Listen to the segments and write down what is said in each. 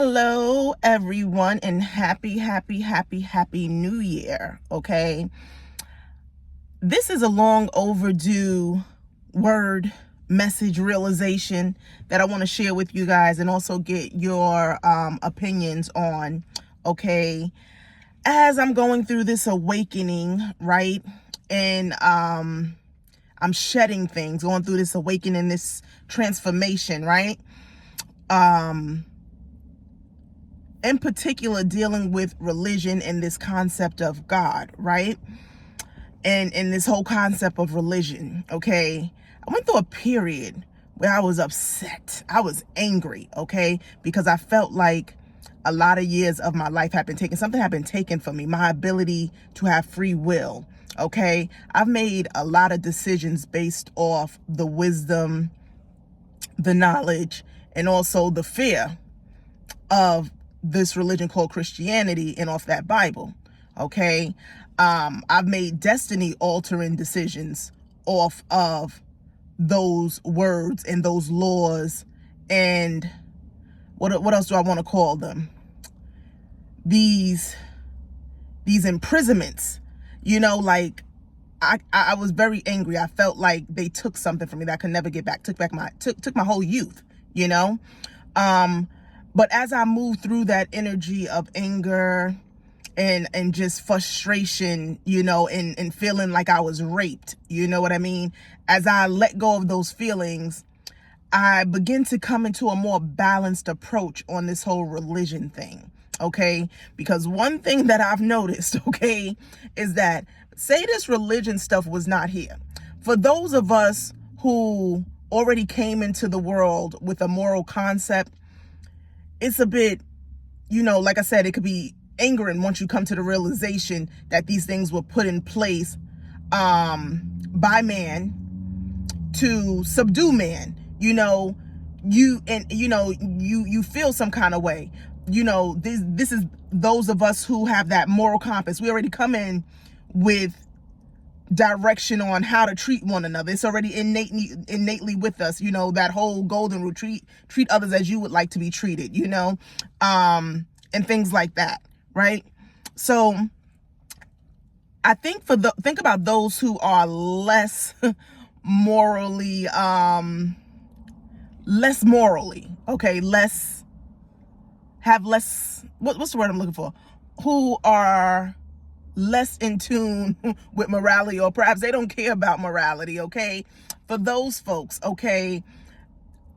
Hello, everyone, and happy New Year, okay? This is a long overdue word message realization that I want to share with you guys and also get your opinions on, okay? As I'm going through this awakening, right? And I'm shedding things, going through this awakening, this transformation, right? In particular, dealing with religion and this concept of God, right? And this whole concept of religion, okay? I went through a period where I was upset. I was angry, okay? Because I felt like a lot of years of my life had been taken. Something had been taken from me, my ability to have free will, okay? I've made a lot of decisions based off the wisdom, the knowledge, and also the fear of this religion called Christianity and off that Bible, okay? I've made destiny altering decisions off of those words and those laws and what else do I want to call them? These imprisonments, like I was very angry. I felt like they took something from me that I could never get back. Took my whole youth, But as I moved through that energy of anger and just frustration, and feeling like I was raped, you know what I mean? As I let go of those feelings, I begin to come into a more balanced approach on this whole religion thing, okay? Because one thing that I've noticed, okay, is that say this religion stuff was not here. For those of us who already came into the world with a moral concept, it's a bit, like I said, it could be angering once you come to the realization that these things were put in place by man to subdue man. You feel some kind of way. This is those of us who have that moral compass. We already come in with direction on how to treat one another. It's already innately with us, that whole golden rule, treat others as you would like to be treated, and things like that, right? So I think think about those who are less morally, okay, what's the word I'm looking for? Who are less in tune with morality, or perhaps they don't care about morality, okay? For those folks, okay,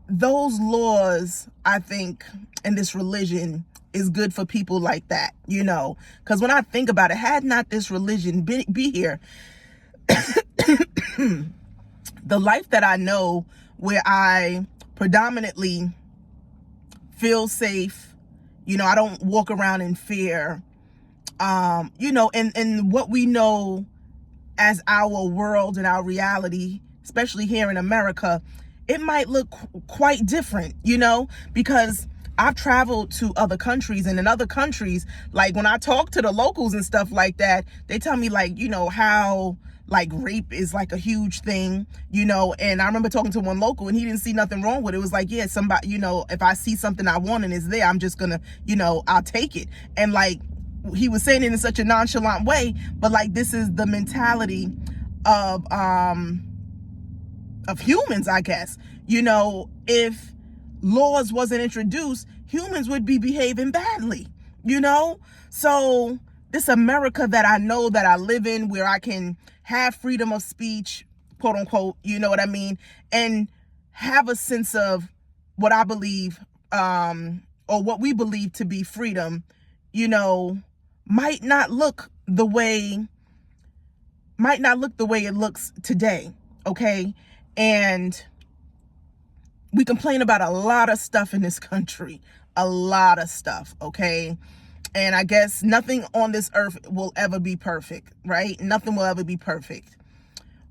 those laws, I think, in this religion is good for people like that, because when I think about it, had not this religion be here, the life that I know, where I predominantly feel safe, I don't walk around in fear, and what we know as our world and our reality, especially here in America, it might look quite different, because I've traveled to other countries, and in other countries, like when I talk to the locals and stuff like that, they tell me like, how like rape is like a huge thing, and I remember talking to one local and he didn't see nothing wrong with it. It was like, yeah, somebody, if I see something I want and it's there, I'm just gonna, I'll take it. And like, he was saying it in such a nonchalant way, but like, this is the mentality of humans, I guess. If laws wasn't introduced, humans would be behaving badly, So this America that I know, that I live in, where I can have freedom of speech, quote unquote, you know what I mean? And have a sense of what I believe, or what we believe to be freedom, might not look the way it looks today, okay? And we complain about a lot of stuff in this country, a lot of stuff, okay? And I guess nothing on this earth will ever be perfect, right? Nothing will ever be perfect.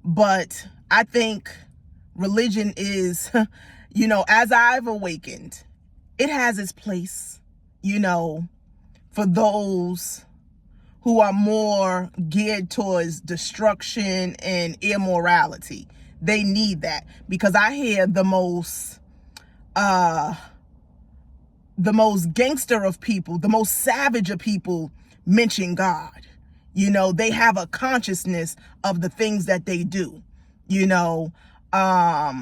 But I think religion is, as I've awakened, it has its place, for those who are more geared towards destruction and immorality. They need that, because I hear the most the most gangster of people, the most savage of people mention God. You know, they have a consciousness of the things that they do. You know, I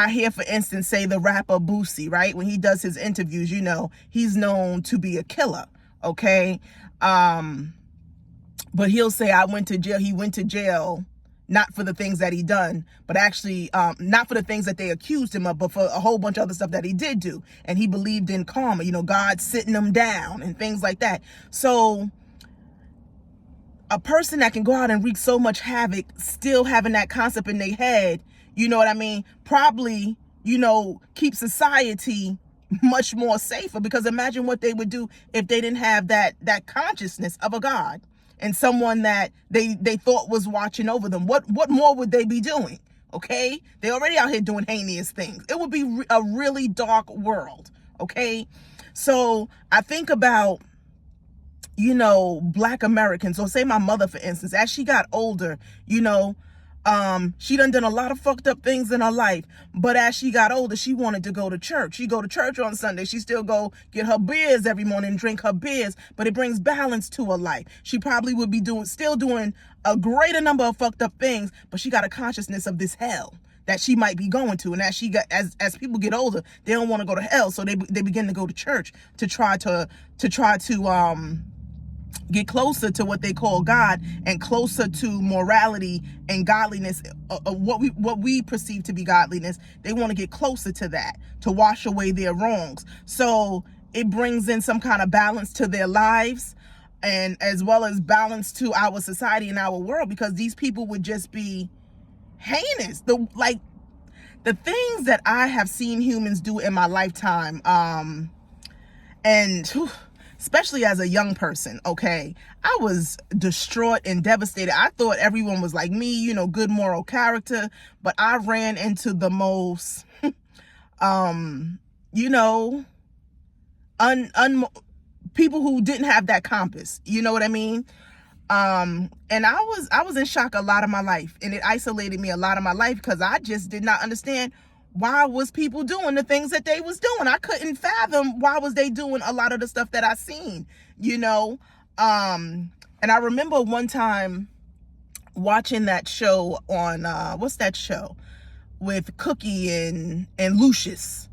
hear, for instance, say the rapper Boosie, right? When he does his interviews, you know, he's known to be a killer, okay? But he'll say, I went to jail. He went to jail, not for the things that he done, but actually not for the things that they accused him of, but for a whole bunch of other stuff that he did do. And he believed in karma, you know, God sitting him down and things like that. So a person that can go out and wreak so much havoc, still having that concept in their head, you know what I mean, probably, you know, keep society much more safer, because imagine what they would do if they didn't have that consciousness of a God and someone that they thought was watching over them. What more would they be doing? Okay, they already out here doing heinous things. It would be a really dark world. Okay, so I think about, you know, Black Americans, or say my mother, for instance, as she got older, you know, she done a lot of fucked up things in her life, but as she got older, she wanted to go to church. She go to church on Sunday. She still go get her beers every morning and drink her beers, but it brings balance to her life. She probably would be still doing a greater number of fucked up things, but she got a consciousness of this hell that she might be going to. And as people get older, they don't want to go to hell, so they begin to go to church to try to get closer to what they call God, and closer to morality and godliness, what we perceive to be godliness. They want to get closer to that, to wash away their wrongs. So it brings in some kind of balance to their lives, and as well as balance to our society and our world, because these people would just be heinous. The things that I have seen humans do in my lifetime, and especially as a young person, okay, I was distraught and devastated. I thought everyone was like me, you know, good moral character, but I ran into the most, you know, people who didn't have that compass, you know what I mean? And I was in shock a lot of my life, and it isolated me a lot of my life, because I just did not understand why was people doing the things that they was doing. I couldn't fathom why was they doing a lot of the stuff that I seen, you know? And I remember one time watching that show on, what's that show with Cookie and Lucius?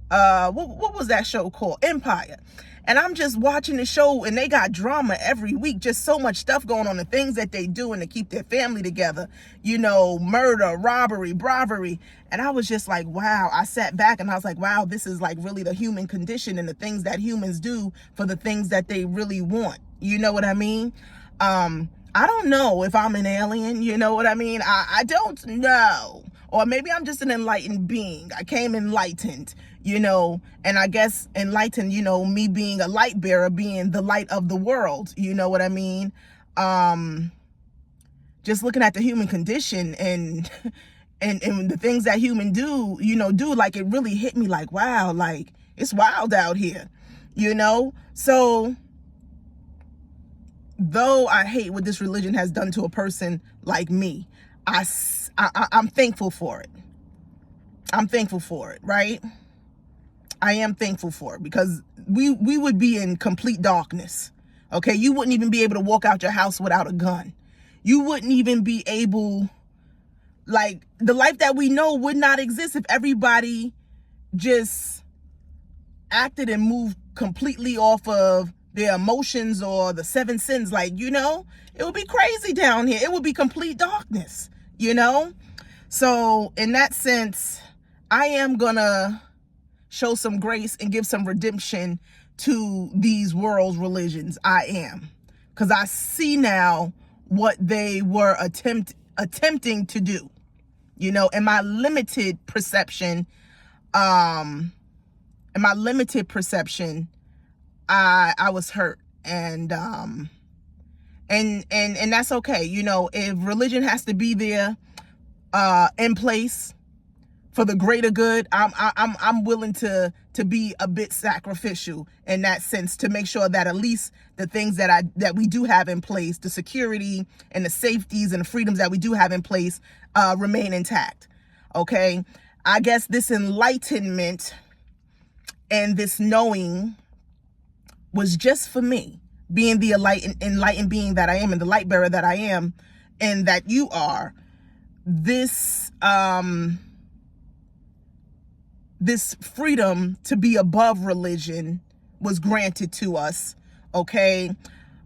What was that show called? Empire. And I'm just watching the show, and they got drama every week, just so much stuff going on, the things that they do and to keep their family together, you know, murder, robbery, bravery. And I was just like, wow. I sat back and I was like, wow, this is like really the human condition, and the things that humans do for the things that they really want. You know what I mean? I don't know if I'm an alien, you know what I mean? I don't know. Or maybe I'm just an enlightened being. I came enlightened, you know, and I guess enlightened, you know, me being a light bearer, being the light of the world, you know what I mean? Just looking at the human condition and the things that humans do, you know, like, it really hit me like, wow, like, it's wild out here, you know? So though I hate what this religion has done to a person like me, I'm thankful for it. I'm thankful for it, right? I am thankful for it, because we would be in complete darkness. Okay, you wouldn't even be able to walk out your house without a gun. You wouldn't even be able, like, the life that we know would not exist if everybody just acted and moved completely off of their emotions or the seven sins. Like, you know, it would be crazy down here. It would be complete darkness, you know? So in that sense, I am gonna show some grace and give some redemption to these world religions. I am, because I see now what they were attempting to do, you know. In my limited perception, I was hurt, and that's okay. You know, if religion has to be there in place for the greater good, I'm willing to be a bit sacrificial in that sense, to make sure that at least the things that we do have in place, the security and the safeties and the freedoms that we do have in place, remain intact. Okay, I guess this enlightenment And this knowing was just for me, being the enlightened being that I am and the light bearer that I am and that you are. This this freedom to be above religion was granted to us, okay?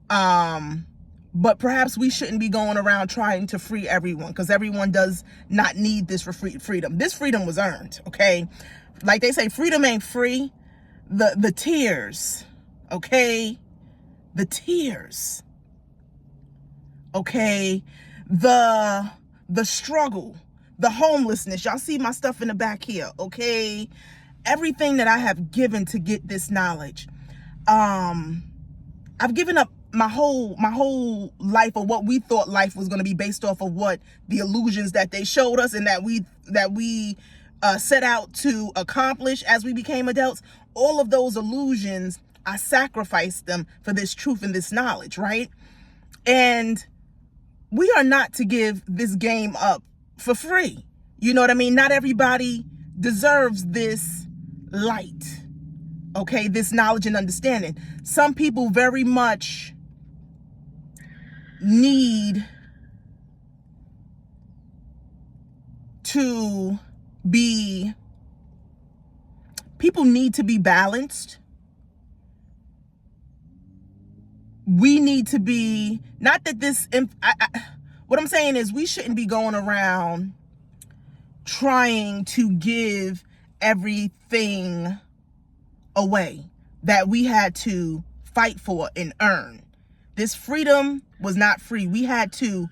But perhaps we shouldn't be going around trying to free everyone, because everyone does not need this for freedom. This freedom was earned, okay? Like they say, freedom ain't free. The tears, okay? The tears, okay? The struggle, the homelessness. Y'all see my stuff in the back here, okay? Everything that I have given to get this knowledge. I've given up my whole life of what we thought life was going to be based off of what the illusions that they showed us and that we set out to accomplish as we became adults. All of those illusions, I sacrificed them for this truth and this knowledge, right? And we are not to give this game up for free. You know what I mean? Not everybody deserves this light, okay? This knowledge and understanding. Some people very much need to be, people need to be balanced. We need to be, not that this, what I'm saying is we shouldn't be going around trying to give everything away that we had to fight for and earn. This freedom was not free. We had to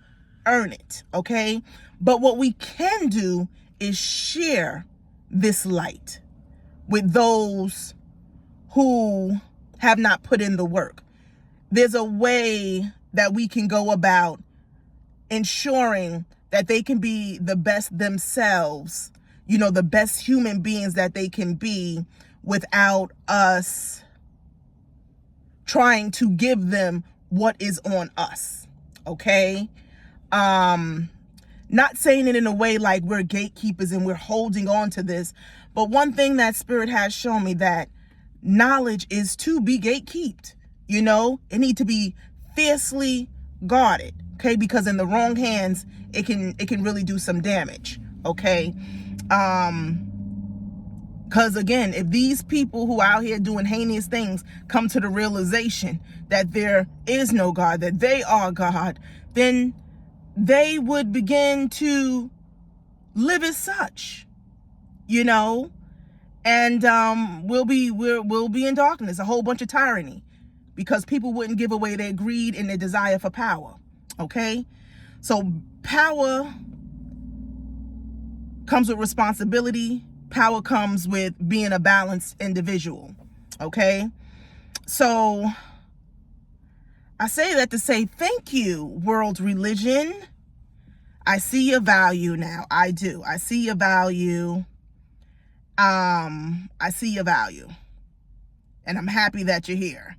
earn it, okay? But what we can do is share this light with those who have not put in the work. There's a way that we can go about ensuring that they can be the best themselves, you know, the best human beings that they can be, without us trying to give them what is on us, okay? Not saying it in a way like we're gatekeepers and we're holding on to this, but one thing that Spirit has shown me, that knowledge is to be gatekeeped. You know, it needs to be fiercely guarded, okay? Because in the wrong hands, it can really do some damage, okay? Because again, if these people who are out here doing heinous things come to the realization that there is no God, that they are God, then they would begin to live as such, you know, and we'll be in darkness, a whole bunch of tyranny, because people wouldn't give away their greed and their desire for power, okay? So power comes with responsibility. Power comes with being a balanced individual, okay? So I say that to say thank you, world religion. I see your value now. I do. I see your value. I see your value. And I'm happy that you're here.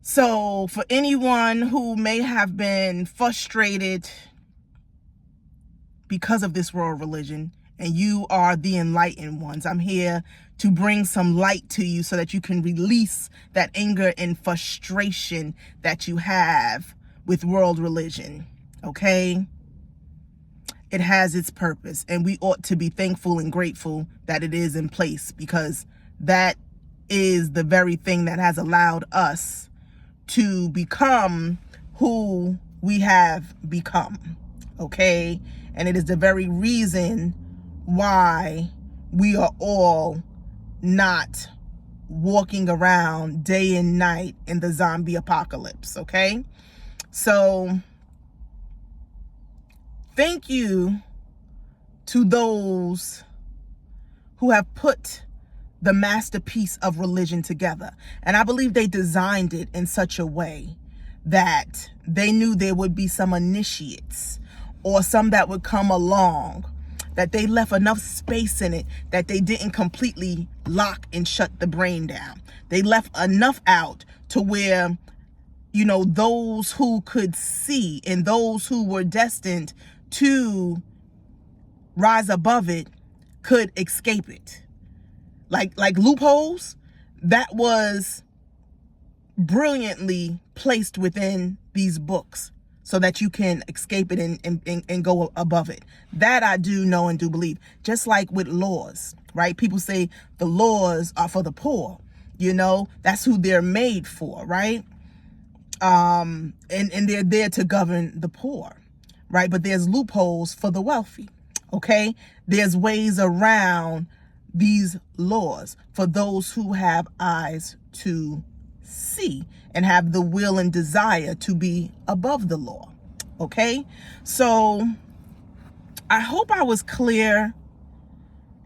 So for anyone who may have been frustrated because of this world religion, and you are the enlightened ones, I'm here to bring some light to you so that you can release that anger and frustration that you have with world religion, okay? It has its purpose, and we ought to be thankful and grateful that it is in place, because that is the very thing that has allowed us to become who we have become, okay? And it is the very reason why we are all not walking around day and night in the zombie apocalypse, okay? So thank you to those who have put the masterpiece of religion together. And I believe they designed it in such a way that they knew there would be some initiates or some that would come along, that they left enough space in it that they didn't completely lock and shut the brain down. They left enough out to where, you know, those who could see and those who were destined to rise above it could escape it. like loopholes, that was brilliantly placed within these books so that you can escape it and go above it. That I do know and do believe. Just like with laws, right? People say the laws are for the poor. You know, that's who they're made for, right? And they're there to govern the poor, right? But there's loopholes for the wealthy, okay? There's ways around these laws for those who have eyes to see and have the will and desire to be above the law, okay? So I hope I was clear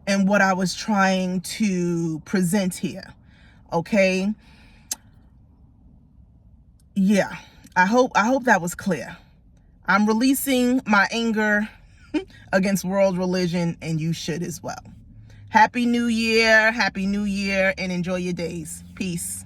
in what I was trying to present here, okay? Yeah, I hope that was clear. I'm releasing my anger against world religion, and you should as well. Happy New Year, and enjoy your days. Peace.